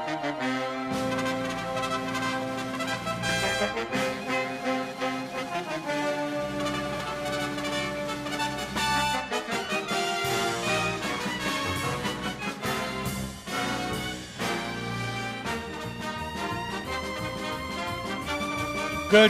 Good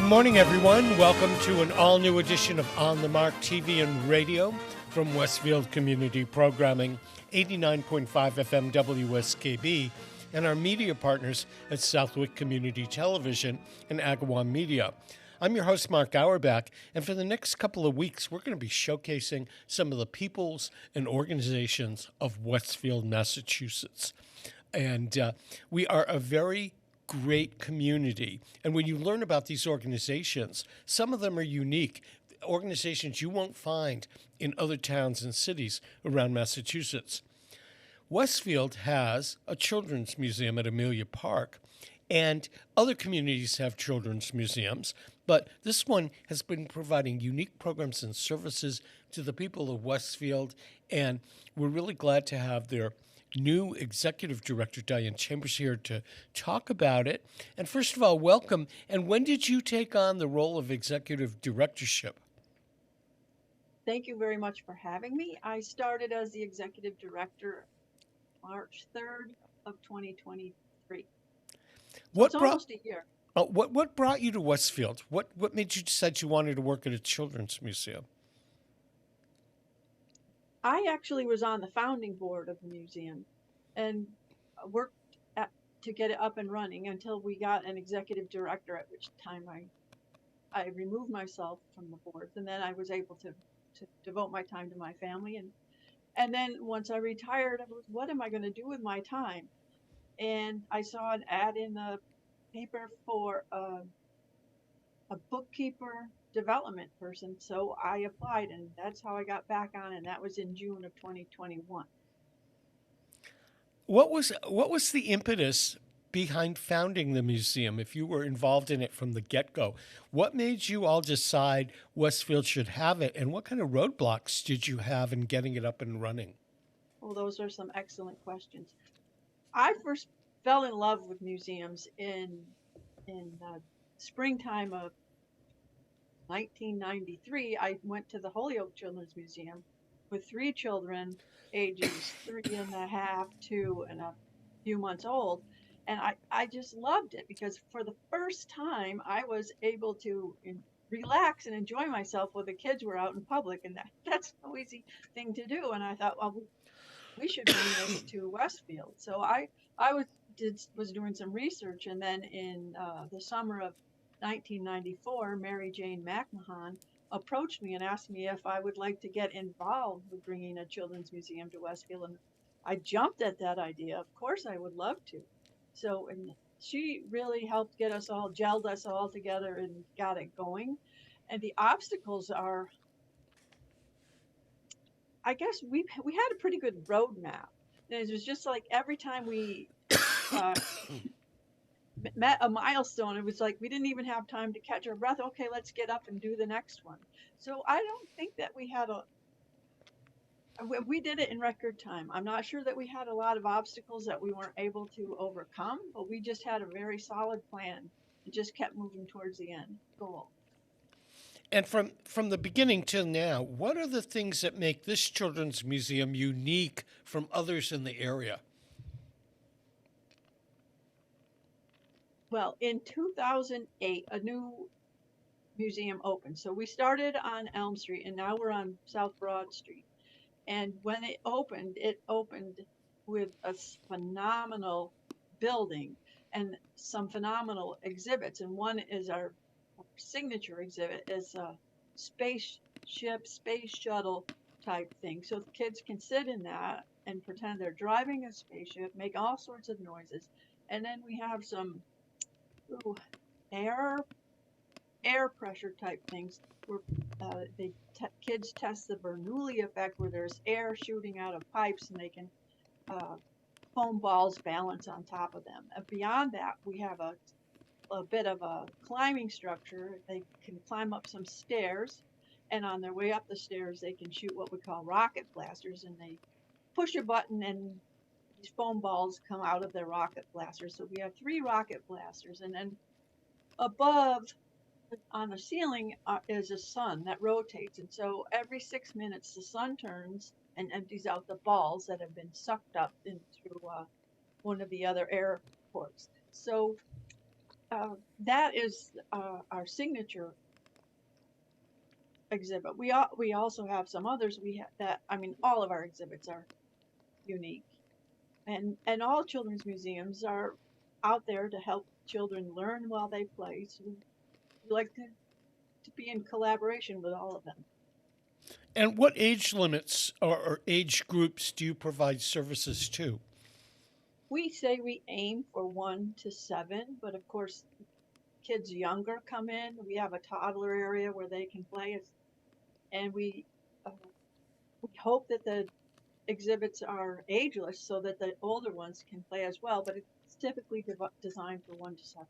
morning, everyone. Welcome to an all-new edition of On the Mark TV and Radio from Westfield Community Programming, 89.5 FM WSKB, and our media partners at Southwick Community Television and Agawam Media. I'm your host, Mark Auerbach, and for the next couple of weeks, we're going to be showcasing some of the peoples and organizations of Westfield, Massachusetts. And we are a very great community. And when you learn about these organizations, some of them are unique, organizations you won't find in other towns and cities around Massachusetts. Westfield has a children's museum at Amelia Park, and other communities have children's museums, but this one has been providing unique programs and services to the people of Westfield, and we're really glad to have their new executive director, Diane Chambers, here to talk about it. And first of all, welcome. And when did you take on the role of executive directorship? Thank you very much for having me. I started as the executive director March 3rd of 2023. It's almost a year. What brought you to Westfield? What made you decide you wanted to work at a children's museum? I actually was on the founding board of the museum and worked to get it up and running until we got an executive director, at which time I removed myself from the board, and then I was able to devote my time to my family. And then once I retired, I was, what am I going to do with my time? And I saw an ad in the paper for a bookkeeper development person, so I applied, and that's how I got back on, and that was in June of 2021. What was the impetus behind founding the museum? If you were involved in it from the get-go, what made you all decide Westfield should have it, and what kind of roadblocks did you have in getting it up and running? Well, those are some excellent questions. I first fell in love with museums in springtime of 1993. I went to the Holyoke Children's Museum with 3 children, ages 3.5, 2, and a few months old. And I just loved it because for the first time I was able to relax and enjoy myself while the kids were out in public. And that's no easy thing to do. And I thought, well, we should bring this to Westfield. So I was doing some research. And then in the summer of 1994, Mary Jane McMahon approached me and asked me if I would like to get involved with bringing a children's museum to Westfield. And I jumped at that idea. Of course, I would love to. So, and she really helped get us all, gelled us all together and got it going. And the obstacles are, I guess we had a pretty good roadmap. And it was just like every time we met a milestone, it was like we didn't even have time to catch our breath. Okay, let's get up and do the next one. So I don't think that we did it in record time. I'm not sure that we had a lot of obstacles that we weren't able to overcome, but we just had a very solid plan and just kept moving towards the end goal. And from the beginning till now, what are the things that make this children's museum unique from others in the area? Well, in 2008, a new museum opened. So we started on Elm Street, and now we're on South Broad Street. And when it opened with a phenomenal building and some phenomenal exhibits. And one is our signature exhibit, is a spaceship, space shuttle type thing. So the kids can sit in that and pretend they're driving a spaceship, make all sorts of noises. And then we have some air pressure type things where kids test the Bernoulli effect, where there's air shooting out of pipes and they can foam balls balance on top of them. Beyond that, we have a bit of a climbing structure. They can climb up some stairs, and on their way up the stairs they can shoot what we call rocket blasters, and they push a button and these foam balls come out of their rocket blasters. So we have 3 rocket blasters, and then above on the ceiling is a sun that rotates. And so every 6 minutes, the sun turns and empties out the balls that have been sucked up into one of the other air ports. So that is our signature exhibit. We also have some others. All of our exhibits are unique, and all children's museums are out there to help children learn while they play. So we like to be in collaboration with all of them. And what age limits or age groups do you provide services to? We say we aim for 1 to 7, but of course, kids younger come in. We have a toddler area where they can play, and uh, we hope that the exhibits are ageless so that the older ones can play as well. But it's typically designed for 1 to 7.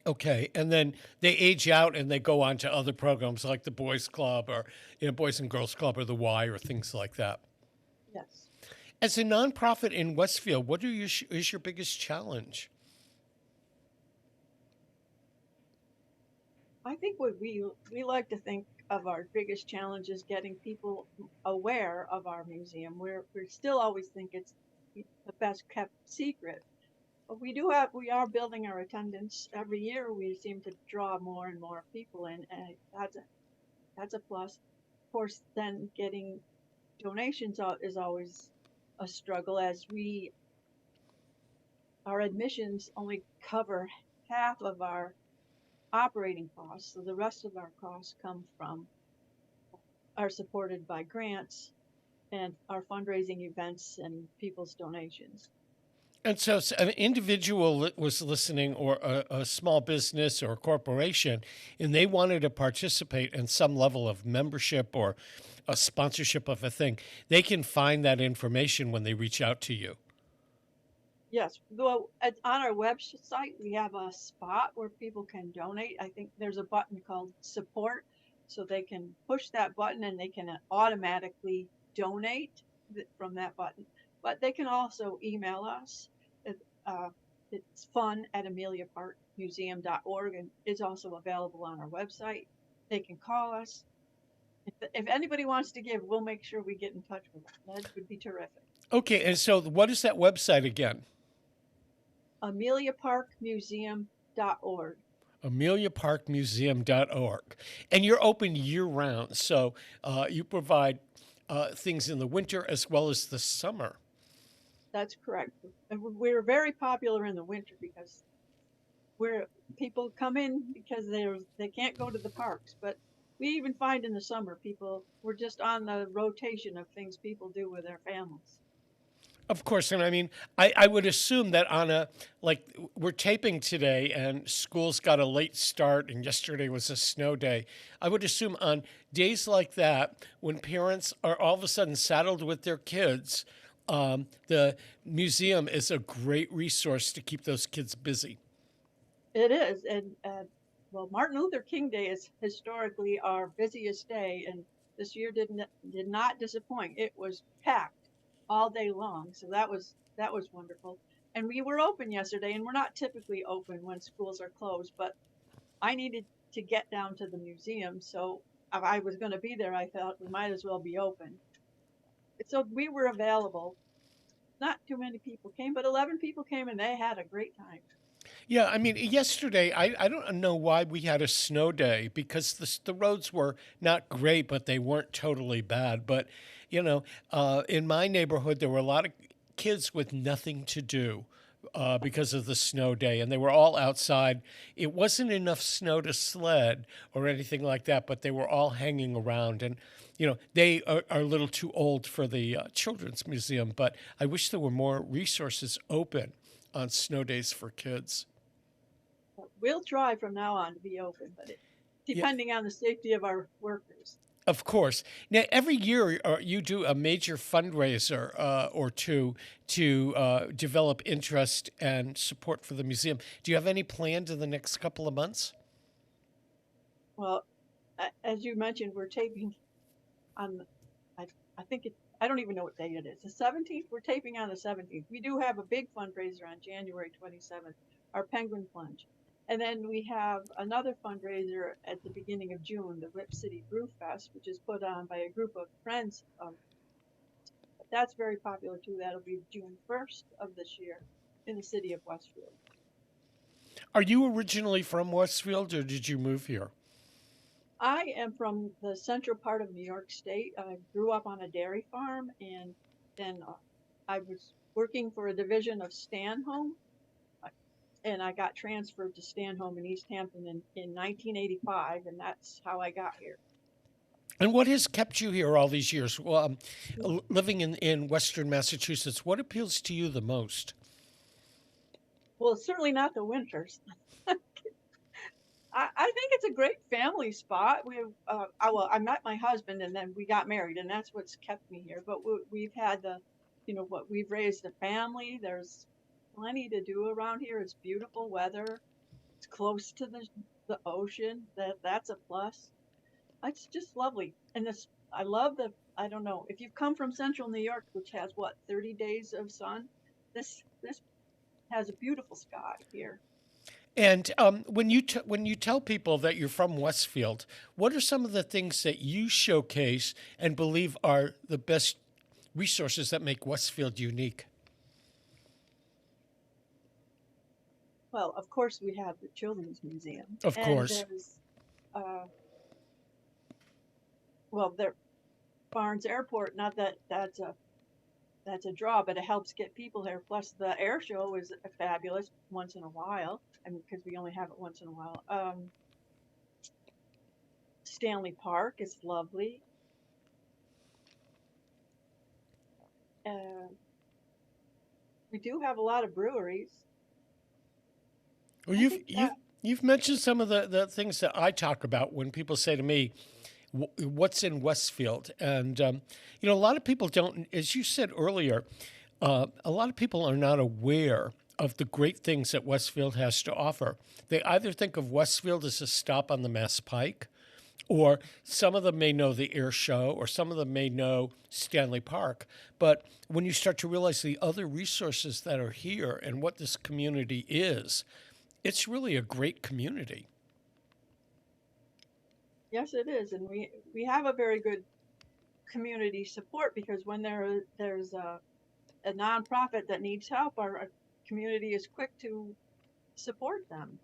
Okay, and then they age out and they go on to other programs like the Boys Club or Boys and Girls Club or the Y or things like that. Yes. As a nonprofit in Westfield, what is your biggest challenge? I think what we like to think of our biggest challenge is getting people aware of our museum. We still always think it's the best kept secret. But we are building our attendance every year. We seem to draw more and more people in, and that's a plus. Of course, then getting donations is always a struggle, as our admissions only cover half of our operating costs, so the rest of our costs are supported by grants and our fundraising events and people's donations. And so, an individual that was listening, or a small business or a corporation, and they wanted to participate in some level of membership or a sponsorship of a thing, they can find that information when they reach out to you. Yes, well, on our website, we have a spot where people can donate. I think there's a button called support, so they can push that button and they can automatically donate from that button. But they can also email us. It's fun@ameliaparkmuseum.org, and is also available on our website. They can call us. If anybody wants to give, we'll make sure we get in touch with them. That would be terrific. Okay, and so what is that website again? ameliaparkmuseum.org. ameliaparkmuseum.org. And you're open year round, so you provide things in the winter as well as the summer. That's correct. And we're very popular in the winter because people come in because they can't go to the parks. But we even find in the summer we're just on the rotation of things people do with their families. Of course, and I mean, I would assume that like we're taping today and school's got a late start and yesterday was a snow day. I would assume on days like that, when parents are all of a sudden saddled with their kids, the museum is a great resource to keep those kids busy. It is, and well, Martin Luther King Day is historically our busiest day, and this year did not disappoint. It was packed all day long, so that was wonderful. And we were open yesterday, and we're not typically open when schools are closed, but I needed to get down to the museum, so if I was going to be there, I thought we might as well be open. So we were available. Not too many people came, but 11 people came, and they had a great time. Yeah, I mean, yesterday, I don't know why we had a snow day, because the roads were not great, but they weren't totally bad. But, in my neighborhood, there were a lot of kids with nothing to do because of the snow day, and they were all outside. It wasn't enough snow to sled or anything like that, but they were all hanging around. And, they are a little too old for the Children's Museum, but I wish there were more resources open on snow days for kids. We'll try from now on to be open, but depending on the safety of our workers. Of course. Now, every year you do a major fundraiser or two to develop interest and support for the museum. Do you have any planned in the next couple of months? Well, as you mentioned, we're taping on, I I don't even know what day it is. The 17th. We're taping on the 17th. We do have a big fundraiser on January 27th, our Penguin Plunge. And then we have another fundraiser at the beginning of June, the Rip City Brew Fest, which is put on by a group of friends. That's very popular too. That'll be June 1st of this year in the city of Westfield. Are you originally from Westfield, or did you move here? I am from the central part of New York State. I grew up on a dairy farm, and then I was working for a division of Stanhome, and I got transferred to Stanhome in East Hampton in 1985, and that's how I got here. And what has kept you here all these years? Well, living in Western Massachusetts, what appeals to you the most? Well, it's certainly not the winters. I think it's a great family spot. I met my husband and then we got married, and that's what's kept me here. But we've had we've raised a family. There's plenty to do around here. It's beautiful weather. It's close to the ocean. That's a plus. It's just lovely. And I love I don't know, if you've come from central New York, which has 30 days of sun, this has a beautiful sky here. And when you tell people that you're from Westfield, what are some of the things that you showcase and believe are the best resources that make Westfield unique? Well, of course, we have the Children's Museum. Of course. There's, Barnes Airport, not that that's a draw, but it helps get people here. Plus, the air show is fabulous once in a while. I mean, because we only have it once in a while. Stanley Park is lovely. We do have a lot of breweries. Well, you've mentioned some of the things that I talk about when people say to me, what's in Westfield? And, a lot of people don't, as you said earlier, a lot of people are not aware of the great things that Westfield has to offer. They either think of Westfield as a stop on the Mass Pike, or some of them may know the air show, or some of them may know Stanley Park. But when you start to realize the other resources that are here and what this community is, it's really a great community. Yes, it is. And we have a very good community support, because when there's a nonprofit that needs help, our community is quick to support them.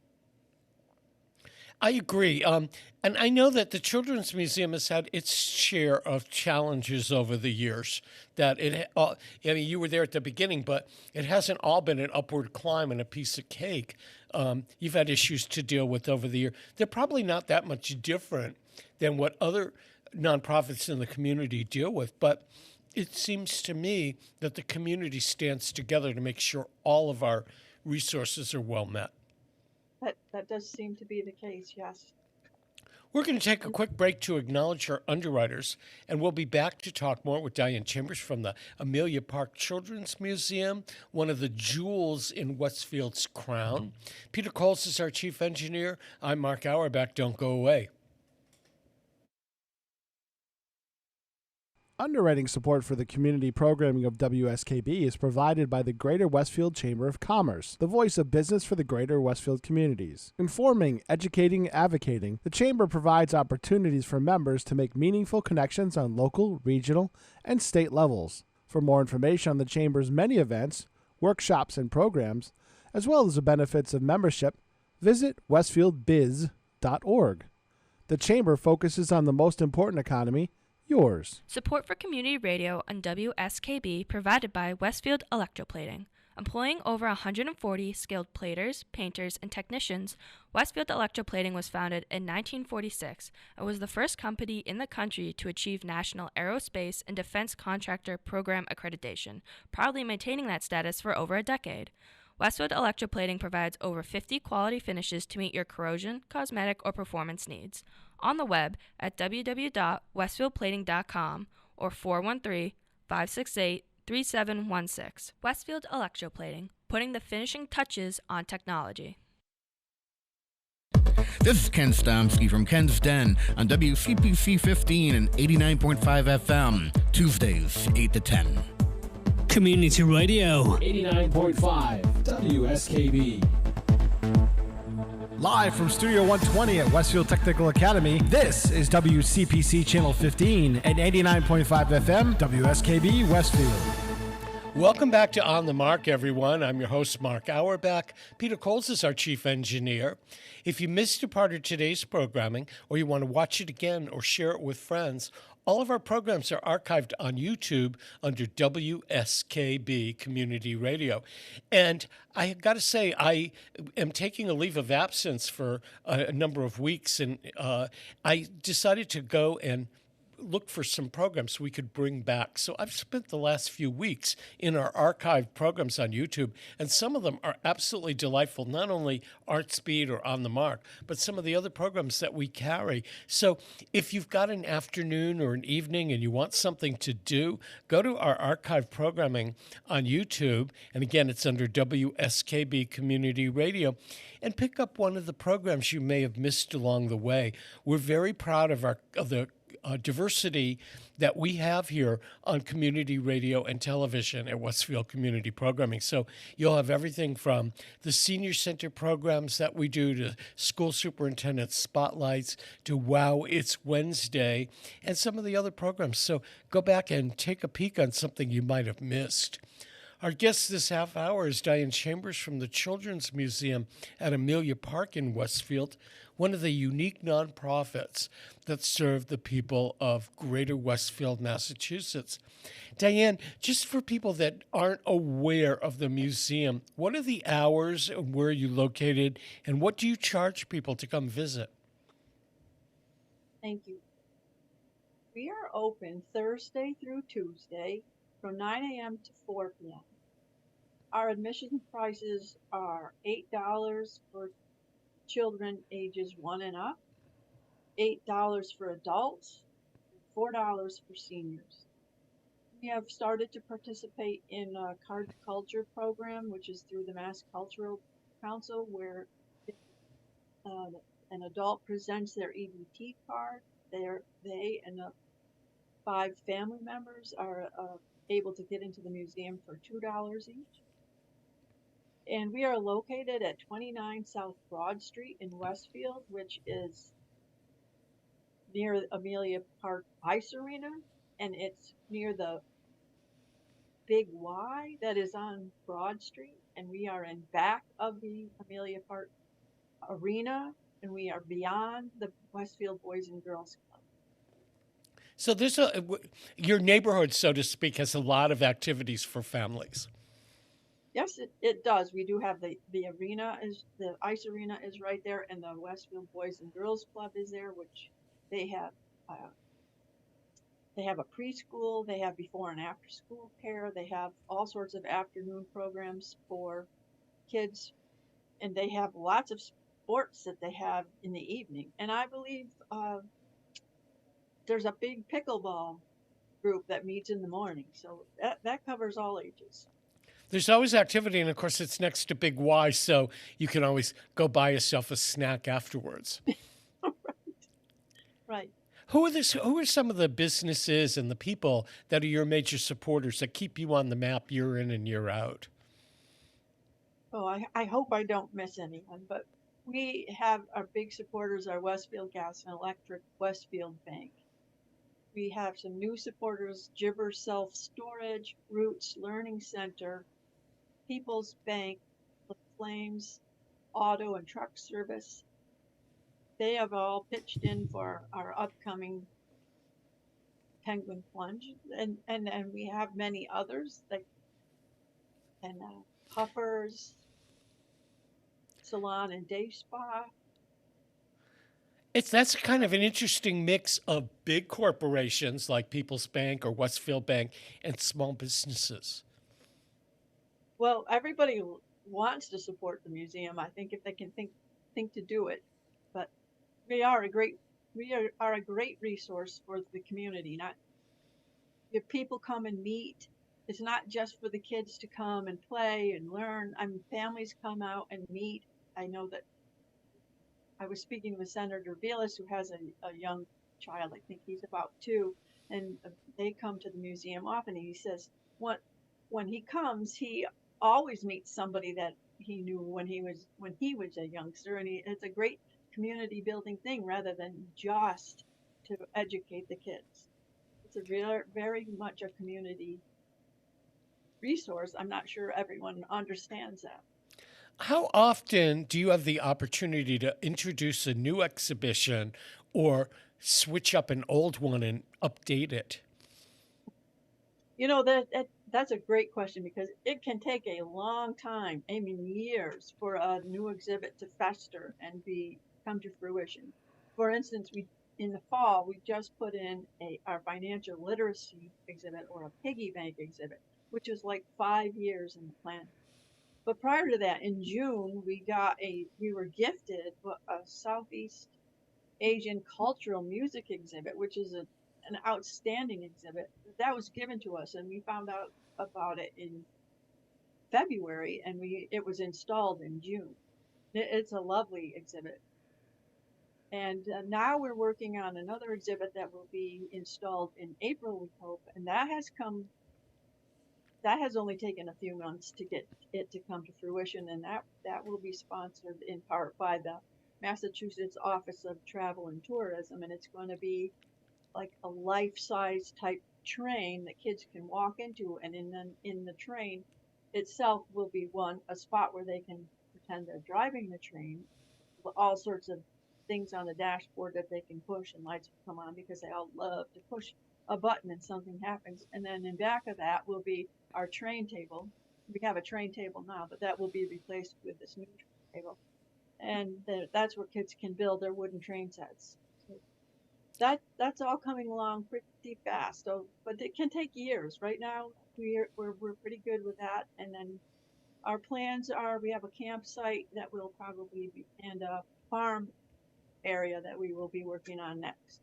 I agree. And I know that the Children's Museum has had its share of challenges over the years. You were there at the beginning, but it hasn't all been an upward climb and a piece of cake. You've had issues to deal with over the year. They're probably not that much different than what other nonprofits in the community deal with, but it seems to me that the community stands together to make sure all of our resources are well met. That does seem to be the case, yes. We're going to take a quick break to acknowledge our underwriters, and we'll be back to talk more with Diane Chambers from the Amelia Park Children's Museum, one of the jewels in Westfield's crown. Peter Coles is our chief engineer. I'm Mark Auerbach. Don't go away. Underwriting support for the community programming of WSKB is provided by the Greater Westfield Chamber of Commerce, the voice of business for the Greater Westfield communities. Informing, educating, advocating, the Chamber provides opportunities for members to make meaningful connections on local, regional, and state levels. For more information on the Chamber's many events, workshops, and programs, as well as the benefits of membership, visit westfieldbiz.org. The Chamber focuses on the most important economy, yours. Support for community radio on WSKB provided by Westfield Electroplating. Employing over 140 skilled platers, painters, and technicians, Westfield Electroplating was founded in 1946 and was the first company in the country to achieve National Aerospace and Defense Contractor Program accreditation, proudly maintaining that status for over a decade. Westfield Electroplating provides over 50 quality finishes to meet your corrosion, cosmetic, or performance needs. On the web at www.westfieldplating.com or 413-568-3716. Westfield Electroplating, putting the finishing touches on technology. This is Ken Stomsky from Ken's Den on WCPC 15 and 89.5 FM, Tuesdays, 8 to 10. Community Radio. 89.5 WSKB. Live from Studio 120 at Westfield Technical Academy, this is WCPC Channel 15 and 89.5 FM, WSKB Westfield. Welcome back to On the Mark, everyone. I'm your host, Mark Auerbach. Peter Coles is our chief engineer. If you missed a part of today's programming, or you want to watch it again or share it with friends, all of our programs are archived on YouTube under WSKB Community Radio. And I got to say, I am taking a leave of absence for a number of weeks, and I decided to go and look for some programs we could bring back. So I've spent the last few weeks in our archived programs on YouTube, and some of them are absolutely delightful, not only Art Speed or On the Mark, but some of the other programs that we carry. So if you've got an afternoon or an evening and you want something to do, go to our archived programming on YouTube, and again, it's under WSKB Community Radio, and pick up one of the programs you may have missed along the way. We're very proud of the diversity that we have here on community radio and television at Westfield Community Programming. So you'll have everything from the senior center programs that we do to school superintendent spotlights to Wow, It's Wednesday and some of the other programs. So go back and take a peek on something you might have missed. Our guest this half hour is Diane Chambers from the Children's Museum at Amelia Park in Westfield, one of the unique nonprofits that serve the people of Greater Westfield, Massachusetts. Diane, just for people that aren't aware of the museum, what are the hours and where are you located, and what do you charge people to come visit? Thank you. We are open Thursday through Tuesday from 9 a.m. to 4 p.m. Our admission prices are $8 for children ages 1 and up, $8 for adults, and $4 for seniors. We have started to participate in a card culture program, which is through the Mass Cultural Council, where an adult presents their EBT card. They and 5 family members are able to get into the museum for $2 each. And we are located at 29 South Broad Street in Westfield, which is near Amelia Park Ice Arena, and it's near the Big Y that is on Broad Street, and we are in back of the Amelia Park Arena, and we are beyond the Westfield Boys and Girls Club. So your neighborhood, so to speak, has a lot of activities for families. Yes, it does. We do have the arena, the ice arena is right there, and the Westfield Boys and Girls Club is there, which they have a preschool, they have before and after school care, they have all sorts of afternoon programs for kids, and they have lots of sports that they have in the evening. And I believe there's a big pickleball group that meets in the morning, so that covers all ages. There's always activity, and of course it's next to Big Y, so you can always go buy yourself a snack afterwards. Right. Who are some of the businesses and the people that are your major supporters that keep you on the map year in and year out? Oh, I hope I don't miss anyone, but we have our big supporters are Westfield Gas and Electric, Westfield Bank. We have some new supporters, Gibber Self Storage, Roots Learning Center, People's Bank, The Flames, Auto and Truck Service. They have all pitched in for our upcoming Penguin Plunge, and we have many others like Puffers, Salon and Day Spa. That's kind of an interesting mix of big corporations like People's Bank or Westfield Bank and small businesses. Well, everybody wants to support the museum, I think, if they can think to do it. But we are a great resource for the community. Not if people come and meet, it's not just for the kids to come and play and learn. I mean, families come out and meet. I know that I was speaking with Senator Vilas, who has a young child. I think he's about 2, and they come to the museum often. And he says when he comes, he always meets somebody that he knew when he was a youngster, and it's a great community building thing rather than just to educate the kids. It's a very much a community resource. I'm not sure everyone understands that. How often do you have the opportunity to introduce a new exhibition or switch up an old one and update it? You know, that's a great question because it can take a long time, I mean years, for a new exhibit to fester and come to fruition. For instance, we in the fall we just put in our financial literacy exhibit, or a piggy bank exhibit, which is like 5 years in the plan. But prior to that, in June, we were gifted a Southeast Asian cultural music exhibit, which is an outstanding exhibit that was given to us, and we found out about it in February, and it was installed in June. It's a lovely exhibit, and now we're working on another exhibit that will be installed in April, we hope, and that has only taken a few months to get it to come to fruition, and that will be sponsored in part by the Massachusetts Office of Travel and Tourism, and it's going to be like a life-size type train that kids can walk into, and in the train itself will be a spot where they can pretend they're driving the train, with all sorts of things on the dashboard that they can push, and lights will come on because they all love to push a button and something happens. And then in back of that will be our train table. We have a train table now, but that will be replaced with this new train table, and that's where kids can build their wooden train sets. So that's all coming along pretty fast. So, but it can take years. Right now, we're pretty good with that. And then our plans are, we have a campsite that will probably be, and a farm area that we will be working on next.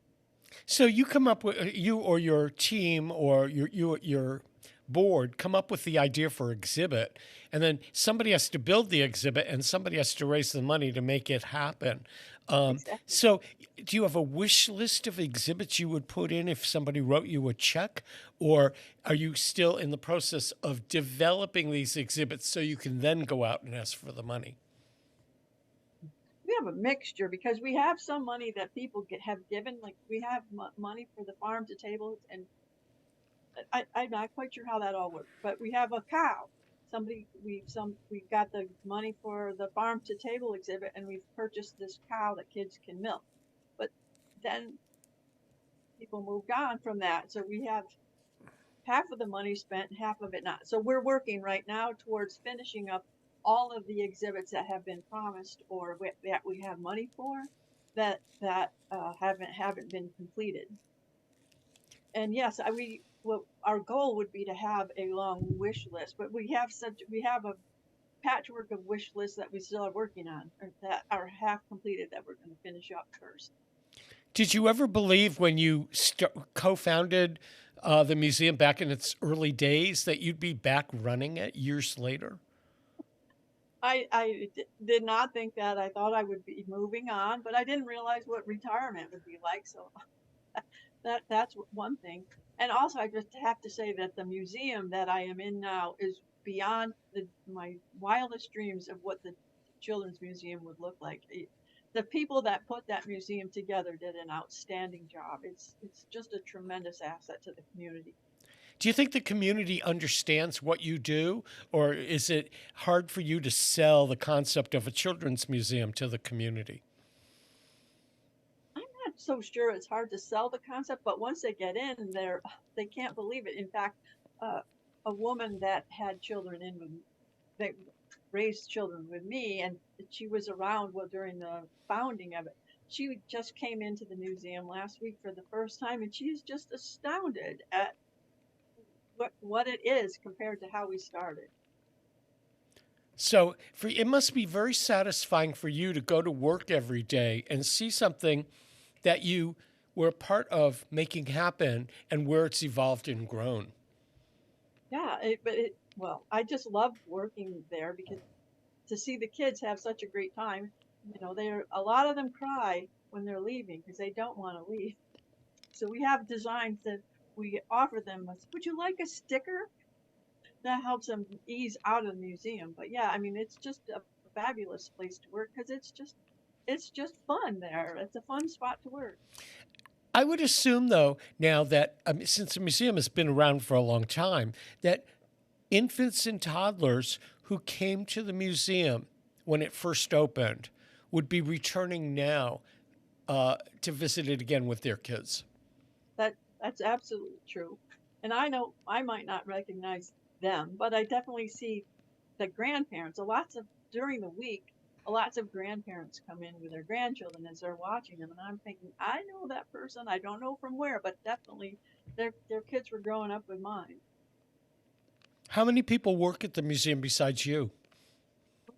So you come up with, you or your team or your board come up with the idea for exhibit, and then somebody has to build the exhibit and somebody has to raise the money to make it happen. Exactly. So do you have a wish list of exhibits you would put in if somebody wrote you a check, or are you still in the process of developing these exhibits so you can then go out and ask for the money? We have a mixture because we have some money that people have given, like we have money for the farm to table, and I'm not quite sure how that all works, but we have a cow. We've got the money for the farm to table exhibit, and we've purchased this cow that kids can milk. But then people moved on from that, so we have half of the money spent, half of it not. So we're working right now towards finishing up all of the exhibits that have been promised or that we have money for that haven't been completed. And yes, our goal would be to have a long wish list, but we have a patchwork of wish lists that we still are working on, or that are half completed, that we're going to finish up first. Did you ever believe when you co-founded the museum back in its early days that you'd be back running it years later? I did not think that. I thought I would be moving on, but I didn't realize what retirement would be like. So that's one thing. And also, I just have to say that the museum that I am in now is beyond my wildest dreams of what the Children's Museum would look like. The people that put that museum together did an outstanding job. It's just a tremendous asset to the community. Do you think the community understands what you do, or is it hard for you to sell the concept of a children's museum to the community? I'm not so sure it's hard to sell the concept, but once they get in, they can't believe it. In fact, a woman that had children that raised children with me, and she was around during the founding of it. She just came into the museum last week for the first time, and she's just astounded at what it is compared to how we started. So it must be very satisfying for you to go to work every day and see something that you were part of making happen and where it's evolved and grown. Yeah, well, I just love working there because to see the kids have such a great time. a lot of them cry when they're leaving because they don't want to leave. So we have designs that we offer them. Would you like a sticker? That helps them ease out of the museum. But yeah, I mean, it's just a fabulous place to work because it's just fun there. It's a fun spot to work. I would assume, though, now that since the museum has been around for a long time, that infants and toddlers who came to the museum when it first opened would be returning now to visit it again with their kids. That's absolutely true. And I know I might not recognize them, but I definitely see the grandparents. During the week, lots of grandparents come in with their grandchildren as they're watching them, and I'm thinking, I know that person. I don't know from where, but definitely their kids were growing up with mine. How many people work at the museum besides you?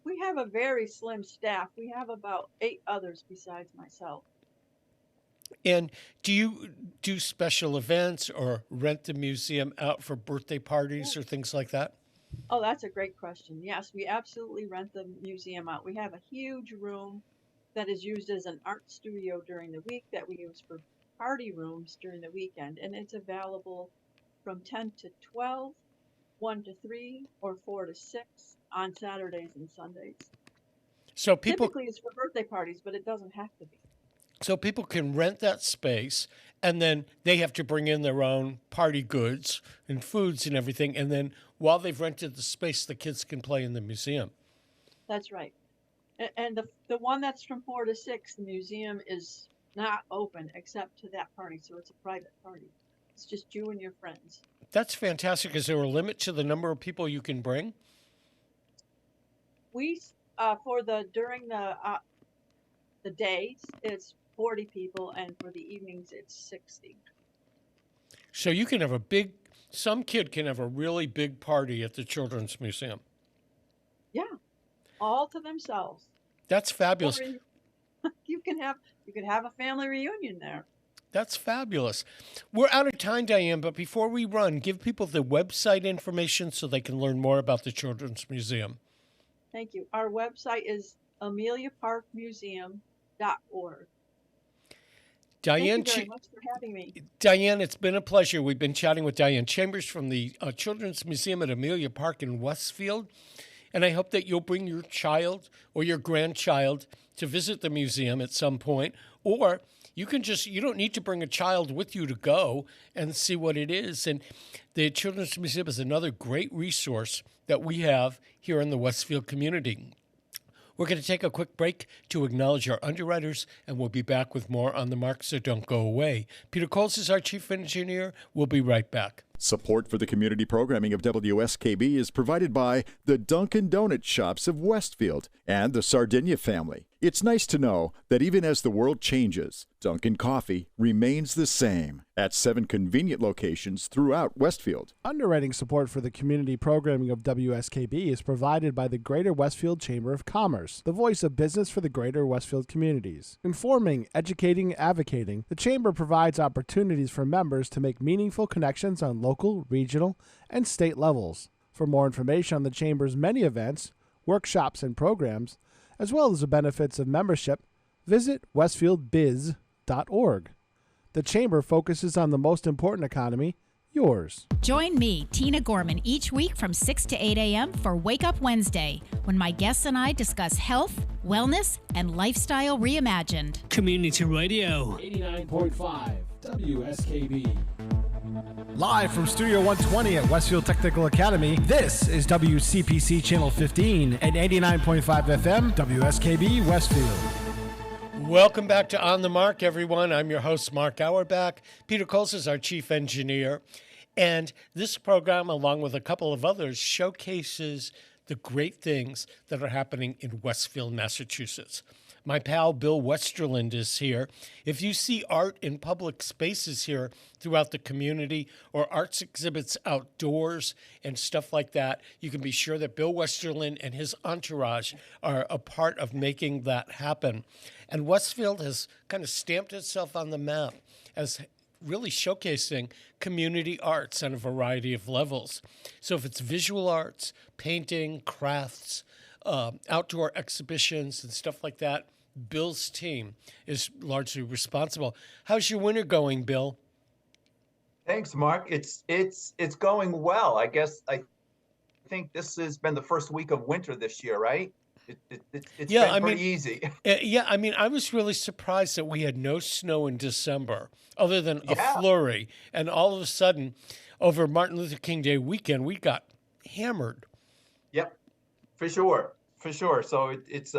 We have a very slim staff. We have about 8 others besides myself. And do you do special events or rent the museum out for birthday parties or things like that? Oh, that's a great question. Yes, we absolutely rent the museum out. We have a huge room that is used as an art studio during the week that we use for party rooms during the weekend. And it's available from 10 to 12, 1 to 3, or 4 to 6 on Saturdays and Sundays. So typically it's for birthday parties, but it doesn't have to be. So people can rent that space, and then they have to bring in their own party goods and foods and everything. And then while they've rented the space, the kids can play in the museum. That's right. And the one that's from 4 to 6, the museum is not open except to that party. So it's a private party. It's just you and your friends. That's fantastic. Is there a limit to the number of people you can bring? We, during the days, it's 40 people, and for the evenings, it's 60. So you can have some kid can have a really big party at the Children's Museum. Yeah, all to themselves. That's fabulous. You can have a family reunion there. That's fabulous. We're out of time, Diane, but before we run, give people the website information so they can learn more about the Children's Museum. Thank you. Our website is ameliaparkmuseum.org. Diane, thank you very much for having me. Diane, it's been a pleasure. We've been chatting with Diane Chambers from the Children's Museum at Amelia Park in Westfield. And I hope that you'll bring your child or your grandchild to visit the museum at some point. Or you don't need to bring a child with you to go and see what it is. And the Children's Museum is another great resource that we have here in the Westfield community. We're going to take a quick break to acknowledge our underwriters, and we'll be back with more on the mark, so don't go away. Peter Coles is our chief engineer. We'll be right back. Support for the community programming of WSKB is provided by the Dunkin' Donut Shops of Westfield and the Sardinia family. It's nice to know that even as the world changes, Dunkin' Coffee remains the same at 7 convenient locations throughout Westfield. Underwriting support for the community programming of WSKB is provided by the Greater Westfield Chamber of Commerce, the voice of business for the Greater Westfield communities. Informing, educating, advocating, the Chamber provides opportunities for members to make meaningful connections on local, regional, and state levels. For more information on the Chamber's many events, workshops, and programs, as well as the benefits of membership, visit westfieldbiz.org. The Chamber focuses on the most important economy, yours. Join me, Tina Gorman, each week from 6 to 8 a.m. for Wake Up Wednesday, when my guests and I discuss health, wellness, and lifestyle reimagined. Community Radio. 89.5 WSKB. Live from Studio 120 at Westfield Technical Academy, this is WCPC Channel 15 and 89.5 FM WSKB Westfield. Welcome back to On the Mark, everyone. I'm your host, Mark Auerbach. Peter Coles is our chief engineer. And this program, along with a couple of others, showcases the great things that are happening in Westfield, Massachusetts. My pal Bill Westerlind is here. If you see art in public spaces here throughout the community or arts exhibits outdoors and stuff like that, you can be sure that Bill Westerlind and his entourage are a part of making that happen. And Westfield has kind of stamped itself on the map as really showcasing community arts on a variety of levels. So if it's visual arts, painting, crafts, outdoor exhibitions and stuff like that. Bill's team is largely responsible. How's your winter going, Bill? Thanks, Mark. It's going well. I think this has been the first week of winter this year, right? It's Yeah, been I pretty mean, easy. yeah, I mean, I was really surprised that we had no snow in December, other than a Yeah. flurry, and all of a sudden, over Martin Luther King Day weekend, we got hammered. Yep, for sure, for sure. So it's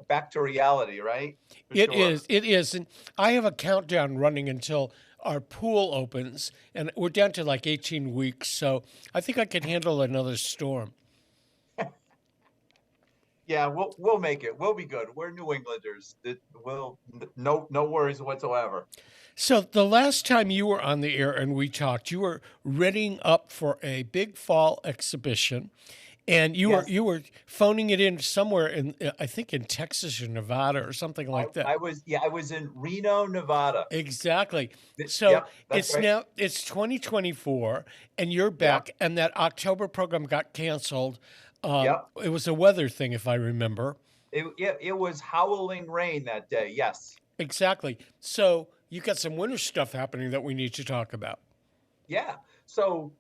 back to reality, right? For sure. It is, and I have a countdown running until our pool opens, and we're down to like 18 weeks, so I think I can handle another storm. Yeah, we'll make it. We'll be good. We're New Englanders. No worries whatsoever. So the last time you were on the air and we talked, you were readying up for a big fall exhibition, and Yes. you were phoning it in somewhere in I think in Texas or Nevada or something like that. I was in Reno, Nevada. Exactly. So Yep, that's it's right. now it's 2024, and you're back, and that October program got canceled. Yep. It was a weather thing, if I remember. It was howling rain that day. Yes. Exactly. So you got some winter stuff happening that we need to talk about. Yeah. So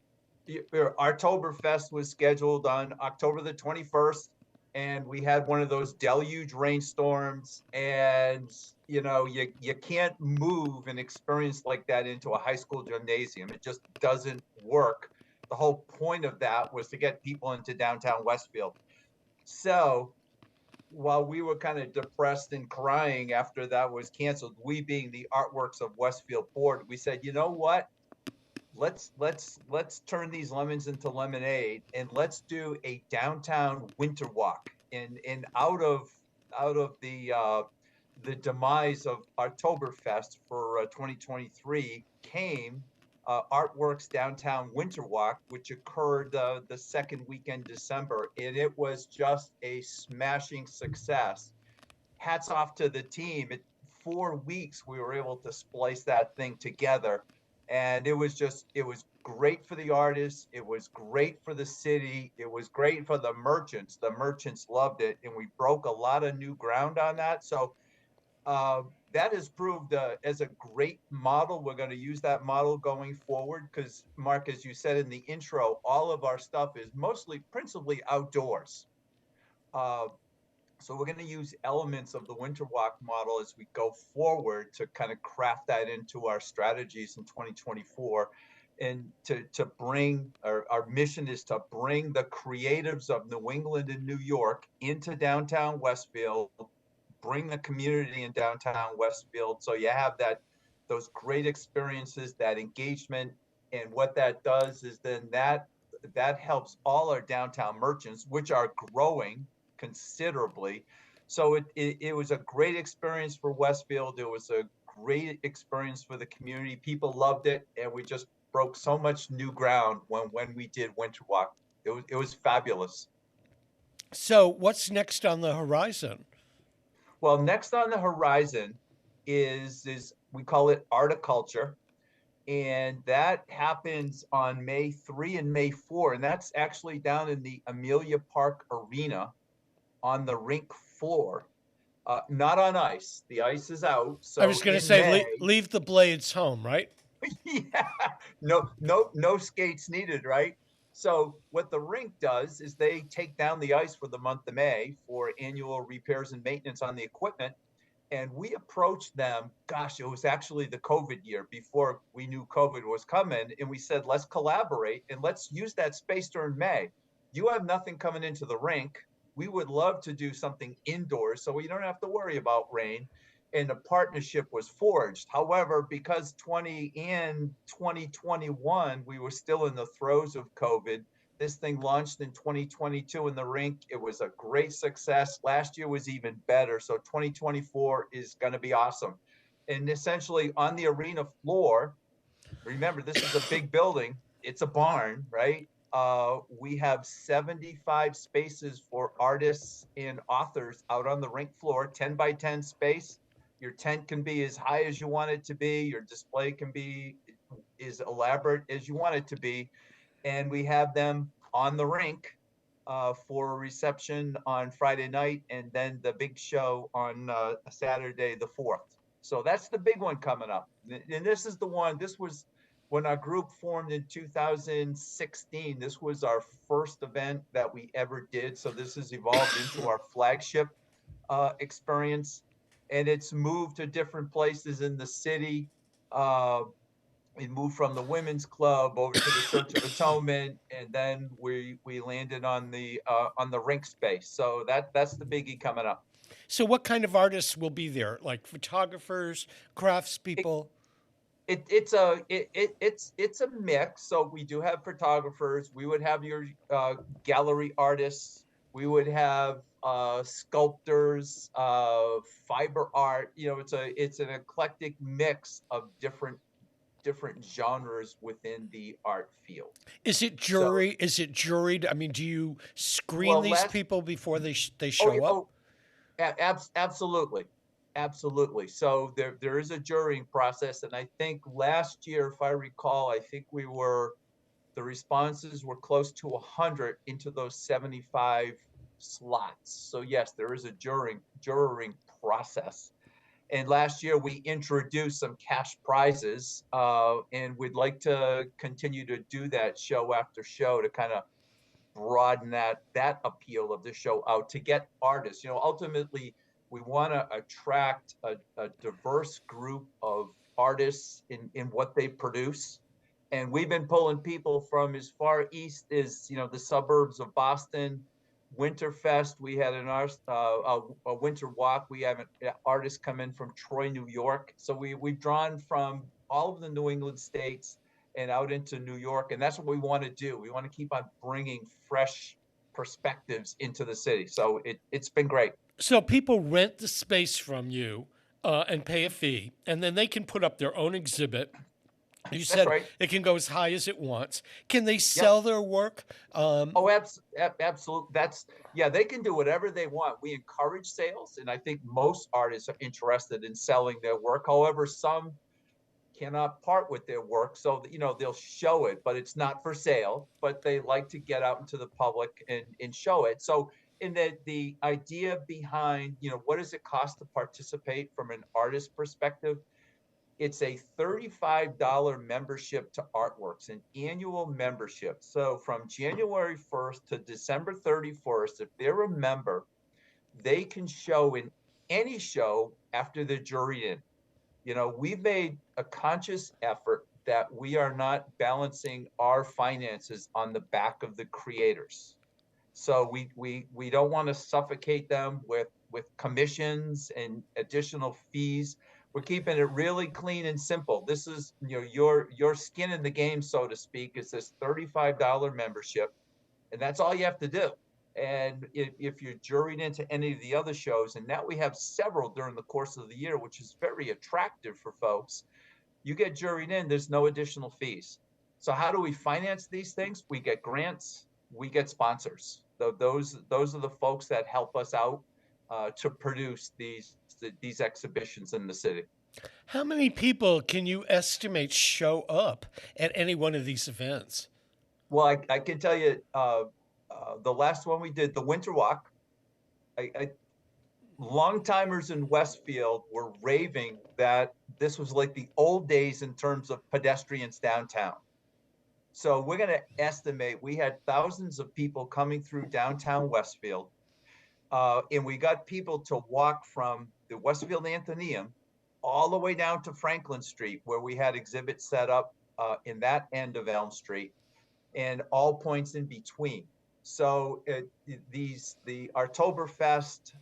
our Oktoberfest was scheduled on October the 21st, and we had one of those deluge rainstorms. And you can't move an experience like that into a high school gymnasium. It just doesn't work. The whole point of that was to get people into downtown Westfield. So while we were kind of depressed and crying after that was canceled, we being the Artworks of Westfield board, we said, you know what? Let's turn these lemons into lemonade, and let's do a downtown winter walk. And out of the demise of Oktoberfest for 2023 came Artworks Downtown Winter Walk, which occurred the second weekend December, and it was just a smashing success. Hats off to the team. 4 weeks we were able to splice that thing together, and it was great for the artists. It was great for the city. It was great for the merchants. The merchants loved it, and we broke a lot of new ground on that. So that has proved as a great model. We're going to use that model going forward because, Mark, as you said in the intro, all of our stuff is principally outdoors. So we're going to use elements of the Winter Walk model as we go forward to kind of craft that into our strategies in 2024. And to bring our mission is to bring the creatives of New England and New York into downtown Westfield, bring the community in downtown Westfield, so you have those great experiences, that engagement. And what that does is then that helps all our downtown merchants, which are growing considerably. So it was a great experience for Westfield. It was a great experience for the community. People loved it, and we just broke so much new ground when we did Winter Walk. It was fabulous. So what's next on the horizon? Well, next on the horizon is we call it Articulture, and that happens on May 3 and May 4, and that's actually down in the Amelia Park Arena on the rink floor, not on ice. The ice is out. So I was going to say, leave the blades home, right? Yeah, no skates needed, right? So what the rink does is they take down the ice for the month of May for annual repairs and maintenance on the equipment. And we approached them, gosh, it was actually the COVID year before we knew COVID was coming. And we said, let's collaborate and let's use that space during May. You have nothing coming into the rink. We would love to do something indoors so we don't have to worry about rain. And a partnership was forged. However, because 2021, we were still in the throes of COVID. This thing launched in 2022 in the rink. It was a great success. Last year was even better. So 2024 is going to be awesome. And essentially on the arena floor, remember, this is a big building. It's a barn, right? We have 75 spaces for artists and authors out on the rink floor, 10 by 10 space. Your tent can be as high as you want it to be. Your display can be as elaborate as you want it to be. And we have them on the rink for a reception on Friday night, and then the big show on Saturday the 4th. So that's the big one coming up. And this is the one, this was when our group formed in 2016. This was our first event that we ever did. So this has evolved into our flagship experience, and it's moved to different places in the city. We moved from the women's club over to the Church of Atonement, and then we landed on the rink space. So that's the biggie coming up. So what kind of artists will be there? Like photographers, craftspeople? It's a mix. So we do have photographers. We would have your gallery artists. We would have sculptors, fiber art. You know, it's an eclectic mix of different genres within the art field. Is it jury? Is it juried? I mean, do you screen these people before they show up? Absolutely. So there is a jurying process, and I think last year, if I recall, I think the responses were close to 100 into those 75 slots. So yes, there is a jurying process. And last year we introduced some cash prizes, and we'd like to continue to do that show after show to kind of broaden that appeal of the show out to get artists. You know, ultimately we want to attract a diverse group of artists in what they produce. And we've been pulling people from as far east as, you know, the suburbs of Boston. Winterfest, we had a winter walk. We have artists come in from Troy, New York. So we've drawn from all of the New England states and out into New York. And that's what we want to do. We want to keep on bringing fresh perspectives into the city. So it's been great. So people rent the space from you and pay a fee, and then they can put up their own exhibit. You said right. It can go as high as it wants. Can they sell their work? Absolutely. They can do whatever they want. We encourage sales, and I think most artists are interested in selling their work. However, some cannot part with their work, so you know they'll show it, but it's not for sale. But they like to get out into the public and show it. So, in the idea behind, you know, what does it cost to participate from an artist perspective? It's a $35 membership to Artworks, an annual membership. So from January 1st to December 31st, if they're a member, they can show in any show after they're juried in. You know, we've made a conscious effort that we are not balancing our finances on the back of the creators. So we don't want to suffocate them with commissions and additional fees. We're keeping it really clean and simple. This is, you know, your skin in the game, so to speak, is this $35 membership, and that's all you have to do. And if you're juried into any of the other shows, and now we have several during the course of the year, which is very attractive for folks, you get juried in, there's no additional fees. So how do we finance these things? We get grants, we get sponsors. Those are the folks that help us out to produce these exhibitions in the city. How many people can you estimate show up at any one of these events? Well, I can tell you, the last one we did, the Winter Walk, long-timers in Westfield were raving that this was like the old days in terms of pedestrians downtown. So we're going to estimate we had thousands of people coming through downtown Westfield. And we got people to walk from the Westfield Athenaeum all the way down to Franklin Street, where we had exhibits set up in that end of Elm Street, and all points in between. So the Oktoberfest,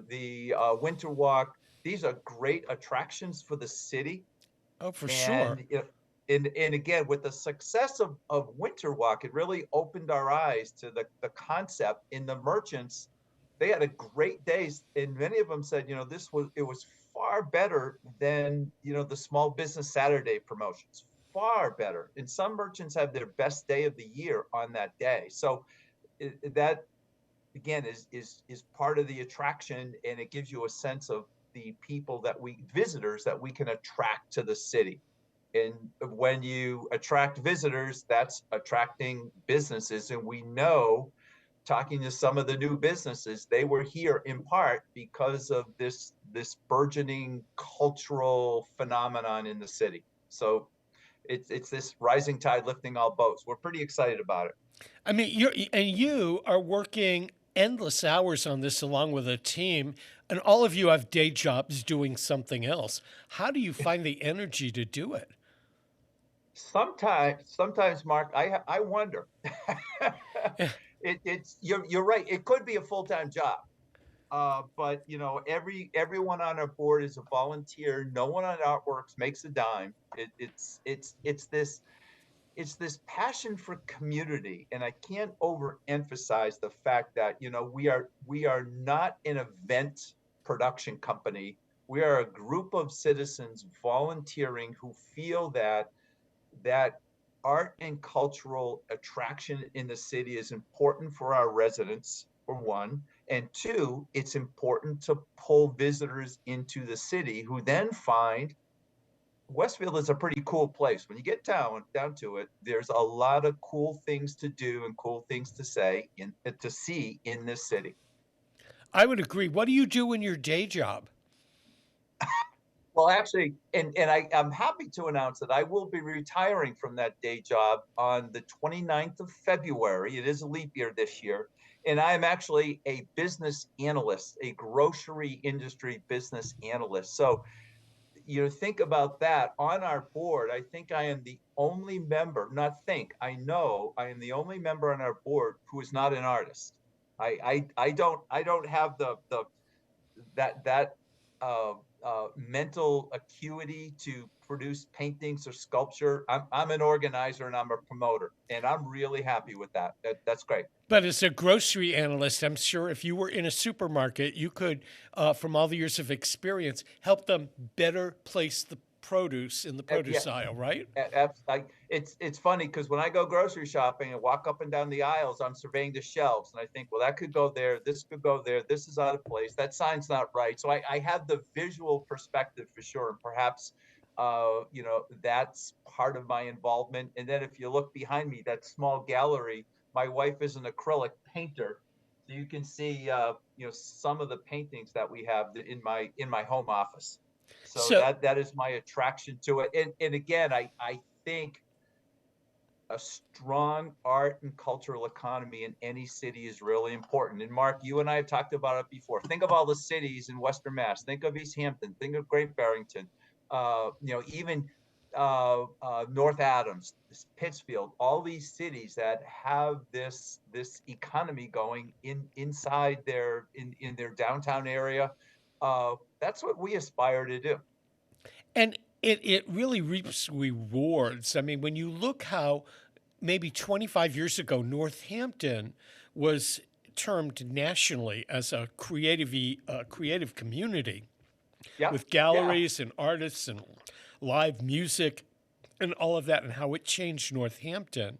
the Winter Walk, these are great attractions for the city. Oh, for sure. And again, with the success of Winter Walk, it really opened our eyes to the concept. In the merchants, they had a great days, and many of them said, you know, it was far better than, you know, the Small Business Saturday promotions, far better. And some merchants have their best day of the year on that day. So that again is part of the attraction, and it gives you a sense of the people visitors that we can attract to the city. And when you attract visitors, that's attracting businesses, and we know talking to some of the new businesses, they were here in part because of this burgeoning cultural phenomenon in the city. So it's this rising tide lifting all boats. We're pretty excited about it. I mean, you are working endless hours on this along with a team, and all of you have day jobs doing something else. How do you find the energy to do it? Sometimes, Mark, I wonder. You're right. It could be a full-time job, but you know, everyone on our board is a volunteer. No one on Artworks makes a dime. It's this passion for community, and I can't overemphasize the fact that, you know, we are not an event production company. We are a group of citizens volunteering who feel that art and cultural attraction in the city is important for our residents, for one, and two, it's important to pull visitors into the city who then find Westfield is a pretty cool place. When you get down to it, there's a lot of cool things to do and cool things to say to see in this city. I would agree. What do you do in your day job? Well, actually, and I'm happy to announce that I will be retiring from that day job on the 29th of February. It is a leap year this year. And I am actually a business analyst, a grocery industry business analyst. So, you know, think about that. On our board, I think I am the only member, I know I am the only member on our board who is not an artist. I don't have that mental acuity to produce paintings or sculpture. I'm an organizer and I'm a promoter, and I'm really happy with that. That's great. But as a grocery analyst, I'm sure if you were in a supermarket, you could, from all the years of experience, help them better place the produce in the produce aisle, right? It's funny because when I go grocery shopping and walk up and down the aisles, I'm surveying the shelves and I think, well, that could go there, this could go there, this is out of place, that sign's not right. So I have the visual perspective for sure, and perhaps you know, that's part of my involvement. And then if you look behind me, that small gallery, my wife is an acrylic painter, so you can see you know, some of the paintings that we have in my home office. So that is my attraction to it. And again, I think a strong art and cultural economy in any city is really important. And Mark, you and I have talked about it before. Think of all the cities in Western Mass. Think of East Hampton. Think of Great Barrington. You know, even North Adams, Pittsfield, all these cities that have this economy going inside their in their downtown area. That's what we aspire to do. And it really reaps rewards. I mean, when you look how maybe 25 years ago, Northampton was termed nationally as a creative community with galleries and artists and live music and all of that, and how it changed Northampton.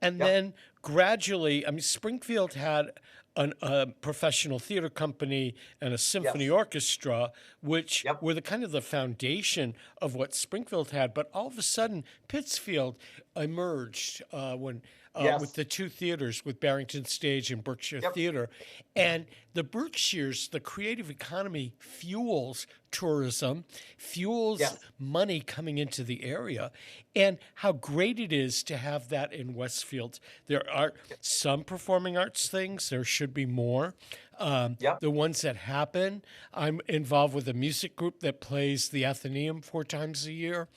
And then gradually, I mean, Springfield had a professional theater company and a symphony orchestra, which were the kind of the foundation of what Springfield had. But all of a sudden, Pittsfield emerged with the two theaters, with Barrington Stage and Berkshire Theater. And the Berkshires, the creative economy fuels tourism, fuels money coming into the area, and how great it is to have that in Westfield. There are some performing arts things. There should be more. The ones that happen, I'm involved with a music group that plays the Athenaeum 4 times a year.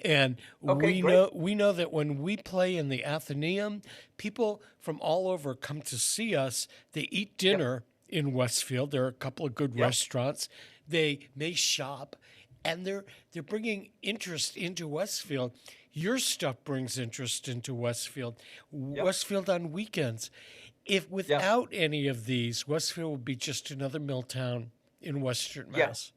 And we know that when we play in the Athenaeum, people from all over come to see us. They eat dinner in Westfield. There are a couple of good restaurants. They may shop, and they're bringing interest into Westfield. Your stuff brings interest into Westfield. Westfield on weekends. If without any of these, Westfield would be just another mill town in Western Mass.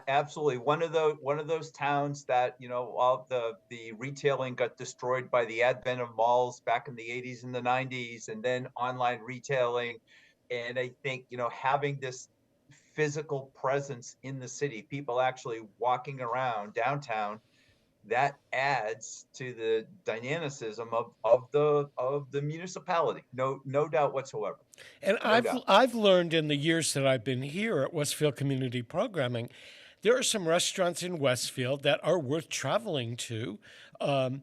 Absolutely. One of those towns that, you know, all the retailing got destroyed by the advent of malls back in the 80s and the 90s, and then online retailing. And I think, you know, having this physical presence in the city, people actually walking around downtown, that adds to the dynamicism of the municipality. No doubt whatsoever. And No doubt. I've learned in the years that I've been here at Westfield Community Programming, there are some restaurants in Westfield that are worth traveling to. I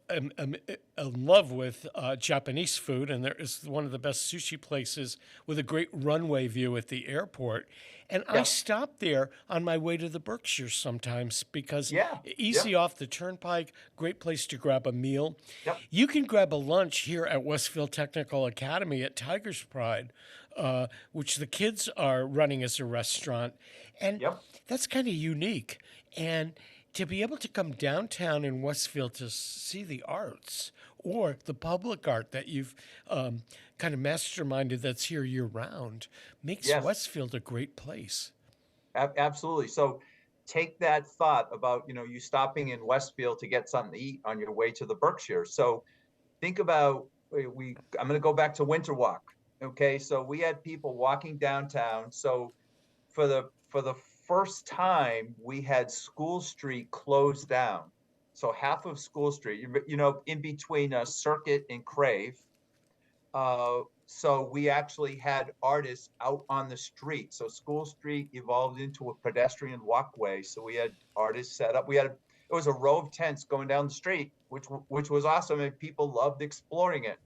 am in love with Japanese food, and there is one of the best sushi places with a great runway view at the airport. And I Yeah. stop there on my way to the Berkshires sometimes because Yeah. easy Yep. off the turnpike, great place to grab a meal. Yep. You can grab a lunch here at Westfield Technical Academy at Tiger's Pride, which the kids are running as a restaurant. And Yep. that's kind of unique. And to be able to come downtown in Westfield to see the arts or the public art that you've kind of masterminded that's here year round makes Yes. Westfield a great place. Absolutely. So take that thought about, you stopping in Westfield to get something to eat on your way to the Berkshires. So think about I'm going to go back to Winter Walk. Okay. So we had people walking downtown. So for the first time, we had School Street closed down. So half of School Street, in between Circuit and Crave. So we actually had artists out on the street. So School Street evolved into a pedestrian walkway. So we had artists set up. It was a row of tents going down the street, which was awesome, and people loved exploring it.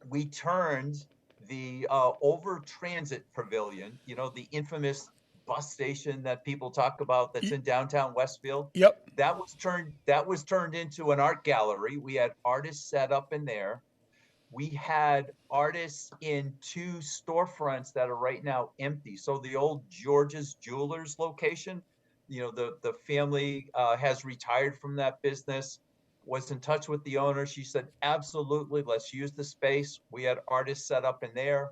We turned the over transit pavilion, the infamous bus station that people talk about that's in downtown Westfield. Yep. That was turned into an art gallery. We had artists set up in there. We had artists in 2 storefronts that are right now empty. So the old George's Jewelers location, the family has retired from that business, was in touch with the owner. She said, absolutely, let's use the space. We had artists set up in there.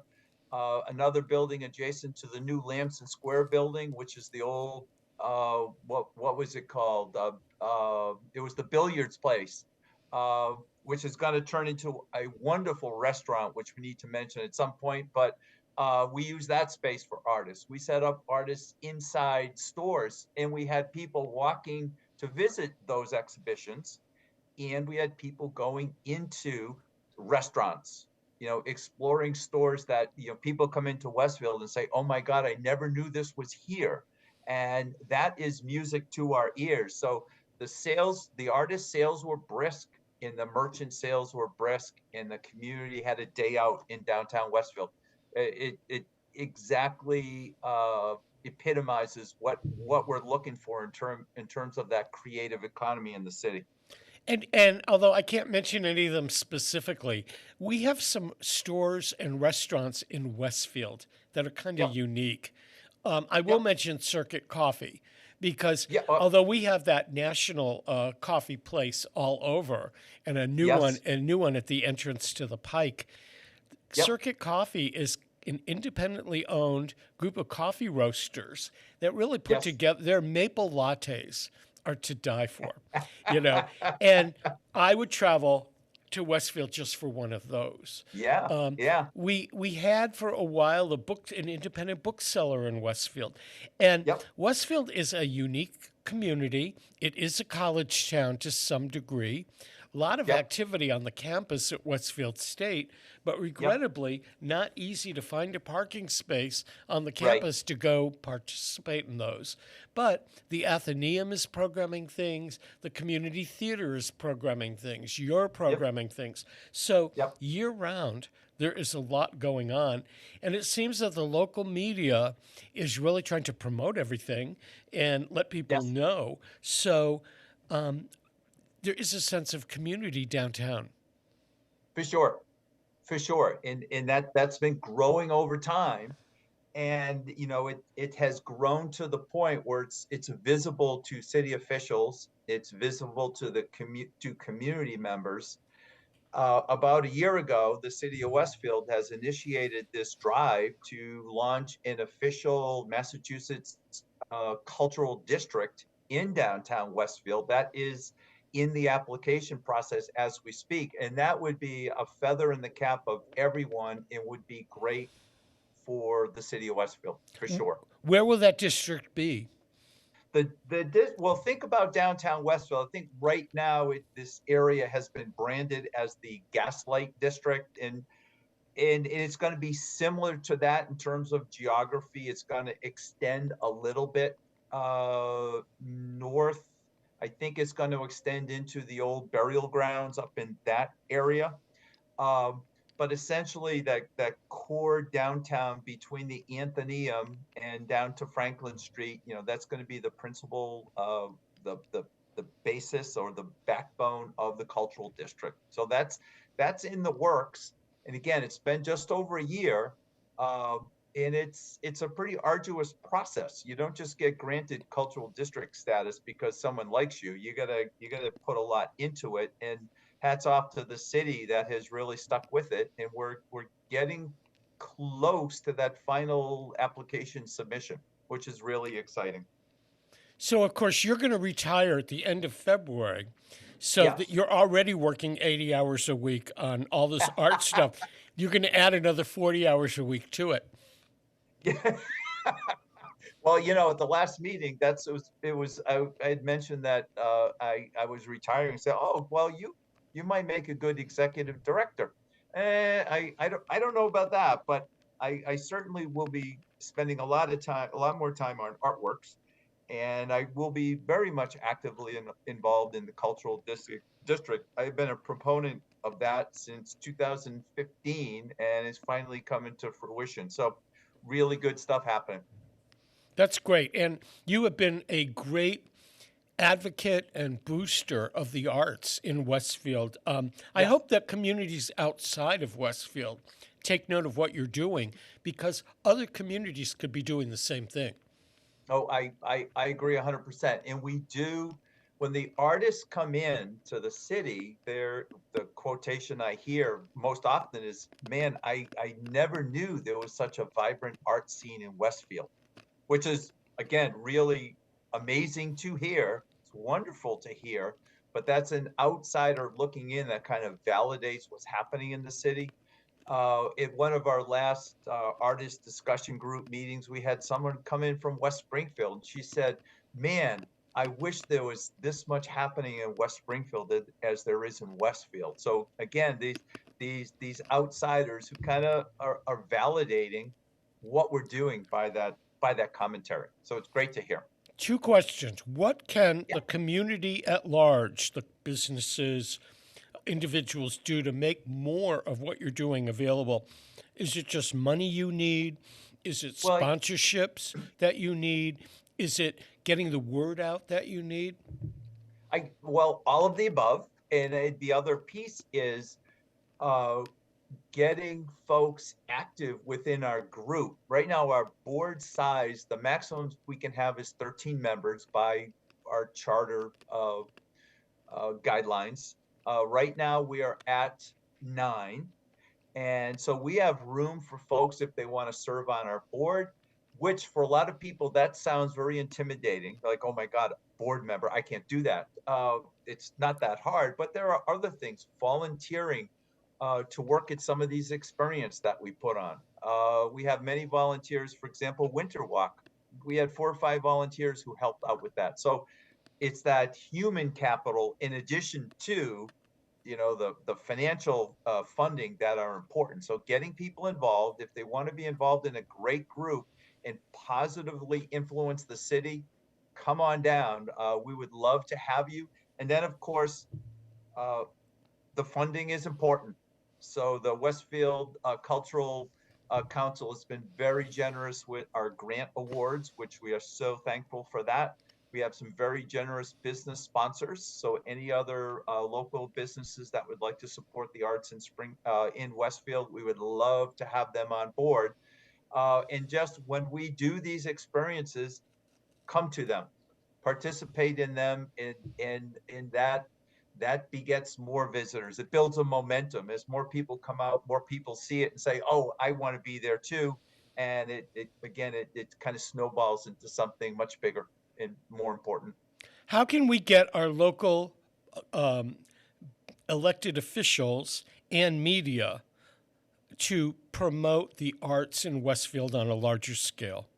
Another building adjacent to the new Lamson Square building, which is the old, what was it called? It was the billiards place. Which is going to turn into a wonderful restaurant, which we need to mention at some point. But we use that space for artists. We set up artists inside stores, and we had people walking to visit those exhibitions. And we had people going into restaurants, exploring stores that, people come into Westfield and say, oh my God, I never knew this was here. And that is music to our ears. So the artist sales were brisk, and the merchant sales were brisk, and the community had a day out in downtown Westfield. It exactly epitomizes what we're looking for in terms of that creative economy in the city. And although I can't mention any of them specifically, we have some stores and restaurants in Westfield that are kind of unique. I will mention Circuit Coffee because although we have that national coffee place all over and a new one at the entrance to the Pike, Circuit Coffee is an independently owned group of coffee roasters that really put together their maple lattes are to die for, and I would travel to Westfield just for one of those. We had for a while an independent bookseller in Westfield, and Westfield is a unique community. It is a college town to some degree. A lot of activity on the campus at Westfield State, but regrettably not easy to find a parking space on the campus to go participate in those. But the Athenaeum is programming things, the community theater is programming things, you're programming things. So year round, there is a lot going on. And it seems that the local media is really trying to promote everything and let people know. So there is a sense of community downtown. For sure. And that's been growing over time. And, it has grown to the point where it's visible to city officials. It's visible to to community members. About a year ago, the city of Westfield has initiated this drive to launch an official Massachusetts cultural district in downtown Westfield. That is in the application process as we speak. And that would be a feather in the cap of everyone. It would be great for the city of Westfield, for sure. Where will that district be? Well, think about downtown Westfield. I think right now this area has been branded as the Gaslight District, and it's going to be similar to that in terms of geography. It's going to extend a little bit north. I think it's going to extend into the old burial grounds up in that area. Um, but essentially, that core downtown between the Athenaeum and down to Franklin Street, that's going to be the principal, the basis or the backbone of the cultural district. So that's in the works. And again, it's been just over a year, and it's a pretty arduous process. You don't just get granted cultural district status because someone likes you. You gotta put a lot into it, and hats off to the city that has really stuck with it. And we're getting close to that final application submission, which is really exciting. So, of course, you're going to retire at the end of February. So Yes. that you're already working 80 hours a week on all this art stuff. You're going to add another 40 hours a week to it. Yeah. Well, at the last meeting, I had mentioned that I was retiring and said, oh, well, you might make a good executive director. I don't know about that, but I certainly will be spending a lot more time on artworks, and I will be very much actively involved in the cultural district. I've been a proponent of that since 2015, and it's finally coming to fruition. So really good stuff happening. That's great. And you have been a great advocate and booster of the arts in Westfield. I hope that communities outside of Westfield take note of what you're doing, because other communities could be doing the same thing. Oh, I agree 100%. And we do, when the artists come in to the city, the quotation I hear most often is, man, I never knew there was such a vibrant art scene in Westfield, which is, again, really amazing to hear. It's wonderful to hear, but that's an outsider looking in that kind of validates what's happening in the city. At one of our last artist discussion group meetings, we had someone come in from West Springfield, and she said, man, I wish there was this much happening in West Springfield as there is in Westfield. So again, these outsiders who kind of are validating what we're doing by that commentary. So it's great to hear. Two questions. What can the community at large, the businesses, individuals do to make more of what you're doing available? Is it just money you need? Is it sponsorships that you need? Is it getting the word out that you need? Well, all of the above. And the other piece is getting folks active within our group. Right now, our board size, the maximum we can have is 13 members by our charter guidelines. Right now, we are at 9. And so we have room for folks if they want to serve on our board, which for a lot of people, that sounds very intimidating. Like, oh my God, board member, I can't do that. It's not that hard, but there are other things, volunteering to work at some of these experiences that we put on. We have many volunteers, for example, Winter Walk. We had 4 or 5 volunteers who helped out with that. So it's that human capital in addition to the financial funding that are important. So getting people involved, if they want to be involved in a great group and positively influence the city, come on down. We would love to have you. And then, of course, the funding is important. So the Westfield Cultural Council has been very generous with our grant awards, which we are so thankful for that. We have some very generous business sponsors. So any other local businesses that would like to support the arts in Westfield, we would love to have them on board. And just when we do these experiences, come to them, participate in them, and that begets more visitors. It builds a momentum. As more people come out, more people see it and say, oh, I want to be there too. And it kind of snowballs into something much bigger and more important. How can we get our local elected officials and media to promote the arts in Westfield on a larger scale?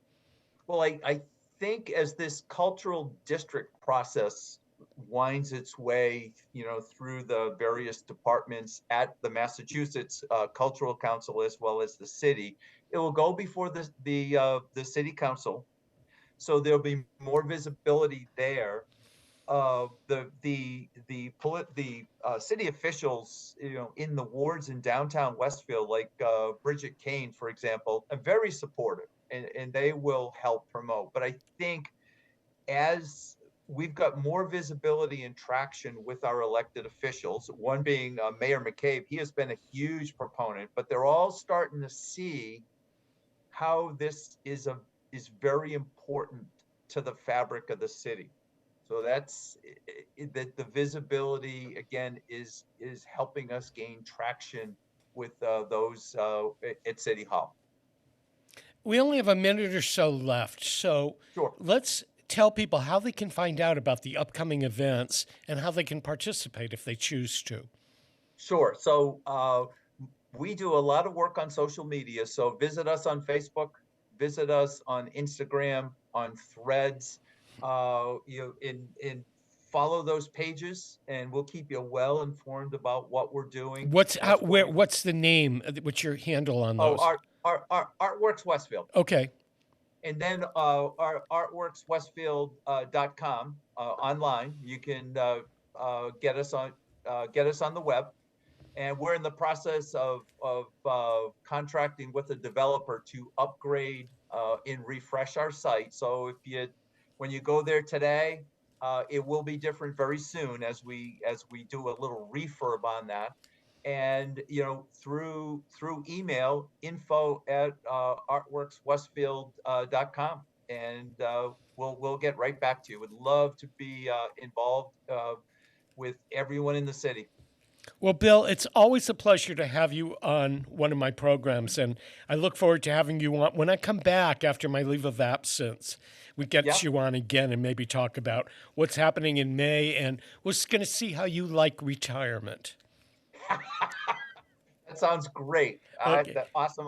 Well, I think as this cultural district process winds its way, through the various departments at the Massachusetts Cultural Council as well as the city, it will go before the city council. So there'll be more visibility there. The city officials, in the wards in downtown Westfield, like Bridget Kane, for example, are very supportive, and they will help promote. But I think as we've got more visibility and traction with our elected officials, one being Mayor McCabe, he has been a huge proponent, but they're all starting to see how this is very important to the fabric of the city. So that's that the visibility again is helping us gain traction with those at City Hall. We only have a minute or so left, so Sure. Let's tell people how they can find out about the upcoming events and how they can participate if they choose to. Sure. So we do a lot of work on social media. So visit us on Facebook, visit us on Instagram, on Threads. Follow those pages, and we'll keep you well informed about what we're doing. What's the name? What's your handle on those? Artworks Westfield. Okay. And then our artworkswestfield.com online. You can get us on the web, and we're in the process of contracting with a developer to upgrade and refresh our site. So when you go there today, it will be different very soon as we do a little refurb on that. And through email, info@artworkswestfield.com, and we'll get right back to you. Would love to be involved with everyone in the city. Well, Bill, it's always a pleasure to have you on one of my programs, and I look forward to having you on. When I come back after my leave of absence, we get you on again and maybe talk about what's happening in May, and we're going to see how you like retirement. That sounds great. Okay. Awesome.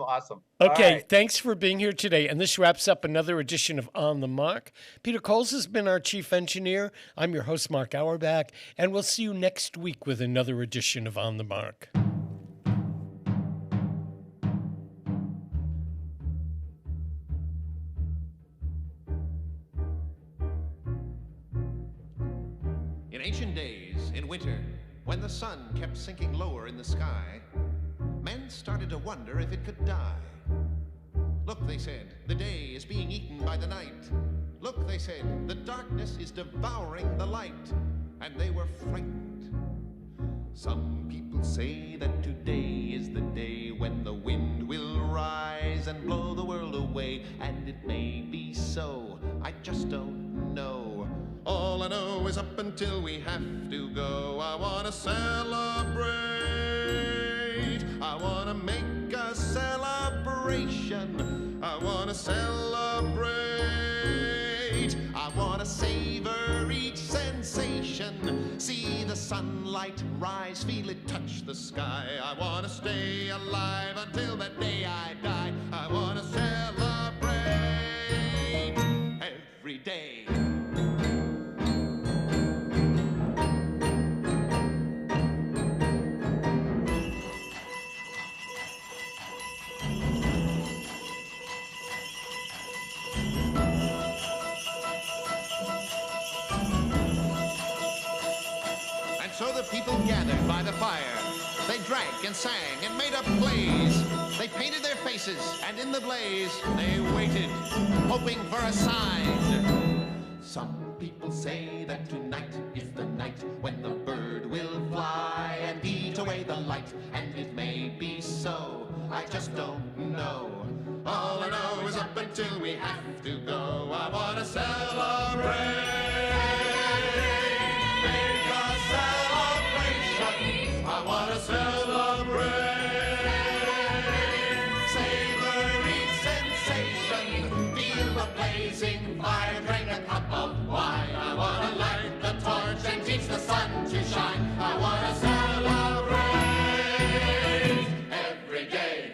Okay, right. Thanks for being here today. And this wraps up another edition of On the Mark. Peter Coles has been our chief engineer. I'm your host, Mark Auerbach, and we'll see you next week with another edition of On the Mark. In ancient days, in winter, when the sun kept sinking lower in the sky, men started to wonder if it could die. Look, they said, the day is being eaten by the night. Look, they said, the darkness is devouring the light. And they were frightened. Some people say that today is the day when the wind will rise and blow the world away. And it may be so, I just don't know. All I know is up until we have to go, I want to celebrate. I want to make a celebration. I want to celebrate. I want to savor each sensation. See the sunlight rise, feel it touch the sky. I want to stay alive until the day I die. I want to celebrate every day. So the people gathered by the fire. They drank and sang and made up plays. They painted their faces, and in the blaze they waited, hoping for a sign. Some people say that tonight is the night when the bird will fly and eat away the light. And it may be so, I just don't know. All I know is up until we have to go, I want to celebrate. I want to celebrate, savor each sensation, feel the blazing fire, drink a cup of wine. I want to light the torch and teach the sun to shine. I want to celebrate every day.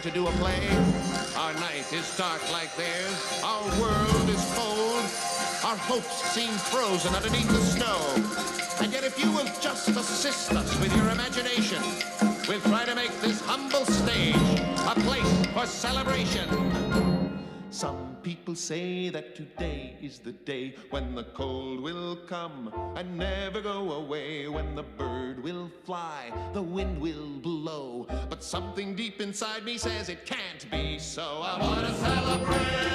dare to do a play. Our night is dark like theirs, our world is cold, our hopes seem frozen underneath the snow. And yet if you will just assist us with your imagination, we'll try to make this humble stage a place for celebration. Some people say that today is the day when the cold will come and never go away, when the bird will fly, the wind will blow. But something deep inside me says it can't be so. I want to celebrate.